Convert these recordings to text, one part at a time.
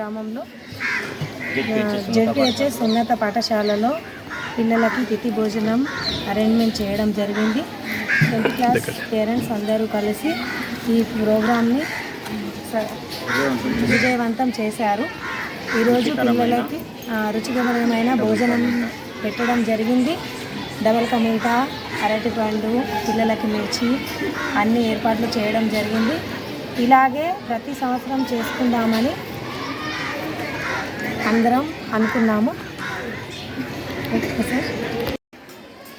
గ్రామంలో జెడ్పీహెచ్ఎస్ ఉన్నత పాఠశాలలో పిల్లలకి తిథి భోజనం అరేంజ్మెంట్ చేయడం జరిగింది. 10th క్లాస్ పేరెంట్స్ అందరూ కలిసి ఈ ప్రోగ్రామ్ని విజయవంతం చేశారు. ఈరోజు పిల్లలకి రుచికరమైన భోజనం పెట్టడం జరిగింది. డబల్ కమీటా, అరటిపండు, పిల్లలకి మిర్చి అన్ని ఏర్పాట్లు చేయడం జరిగింది. ఇలాగే ప్రతి సంవత్సరం చేసుకుందామని అందరం అనుకున్నాము.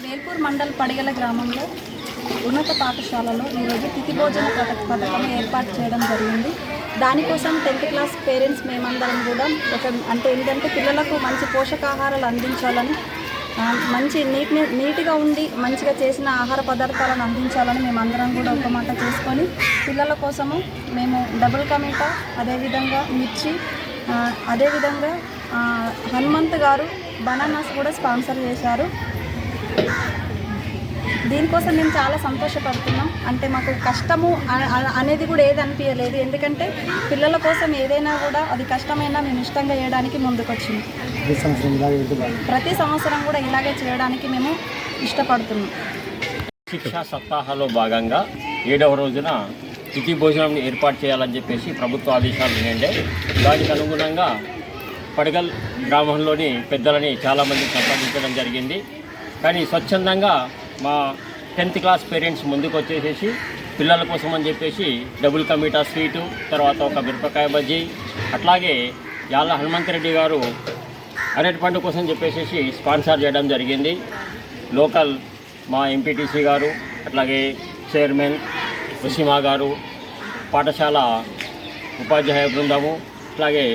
వేల్పూర్ మండల్ పడిగల గ్రామంలో ఉన్నత పాఠశాలలో ఈరోజు తిథి భోజన పథకం ఏర్పాటు చేయడం జరిగింది. దానికోసం 10th క్లాస్ పేరెంట్స్ మేమందరం కూడా ఏంటంటే పిల్లలకు మంచి పోషకాహారాలు అందించాలని, మంచి నీట్గా ఉండి మంచిగా చేసిన ఆహార పదార్థాలను అందించాలని మేమందరం కూడా ఒక మాట చేసుకొని పిల్లల కోసము మేము డబుల్ కమీటా, అదేవిధంగా మిర్చి, అదేవిధంగా హనుమంత్ గారు బనానాస్ కూడా స్పాన్సర్ చేశారు. దీనికోసం మేము చాలా సంతోషపడుతున్నాం. అంటే మాకు కష్టము అనేది కూడా ఏది అనిపించలేదు. ఎందుకంటే పిల్లల కోసం ఏదైనా కూడా అది కష్టమైనా మేము ఇష్టంగా చేయడానికి ముందుకొచ్చింది. ప్రతి సంవత్సరం కూడా ఇలాగే చేయడానికి మేము ఇష్టపడుతున్నాం. శిక్షా సప్తాహలో భాగంగా 7వ రోజున తిథి భోజనం ఏర్పాటు చేయాలని చెప్పేసి ప్రభుత్వ ఆదేశాలు ఉండే. దానికి అనుగుణంగా పడగల్ గ్రామంలోని పెద్దలని చాలామంది సంపాదించడం జరిగింది. కానీ స్వచ్ఛందంగా మా 10th క్లాస్ పేరెంట్స్ ముందుకు వచ్చేసేసి పిల్లల కోసం అని చెప్పేసి డబుల్ కమీటా స్వీటు, తర్వాత ఒక మిరపకాయ బజ్జీ, అట్లాగే యాళ్ళ హనుమంతరెడ్డి గారు అరటిపండు కోసం చెప్పేసి స్పాన్సర్ చేయడం జరిగింది. లోకల్ మా ఎంపీటీసీ గారు, అట్లాగే చైర్మన్ వసీమా గారు, పాఠశాల ఉపాధ్యాయ బృందము, అట్లాగే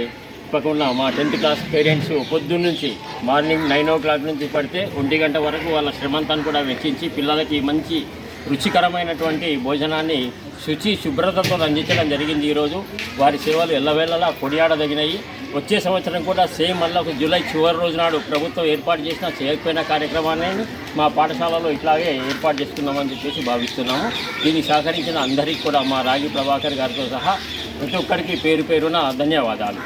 తప్పకుండా మా 10th క్లాస్ పేరెంట్స్ పొద్దున్నుంచి మార్నింగ్ 9 o'clock నుంచి పడితే 1 గంట వరకు వాళ్ళ శ్రమంతాన్ని కూడా వెచ్చించి పిల్లలకి మంచి రుచికరమైనటువంటి భోజనాన్ని శుభ్రతతో అందించడం జరిగింది. ఈరోజు వారి సేవలు ఎల్లవేళలా కొనియాడదగినాయి. వచ్చే సంవత్సరం కూడా సేమ్ మళ్ళీ జూలై చివరి రోజు నాడు ప్రభుత్వం ఏర్పాటు చేసిన చేయకపోయిన కార్యక్రమాన్ని మా పాఠశాలలో ఇట్లాగే ఏర్పాటు చేసుకుందామని చెప్పేసి భావిస్తున్నాము. దీన్ని సహకరించిన అందరికీ కూడా మా రాగి ప్రభాకర్ గారితో సహా ప్రతి ఒక్కరికి పేరు పేరున ధన్యవాదాలు.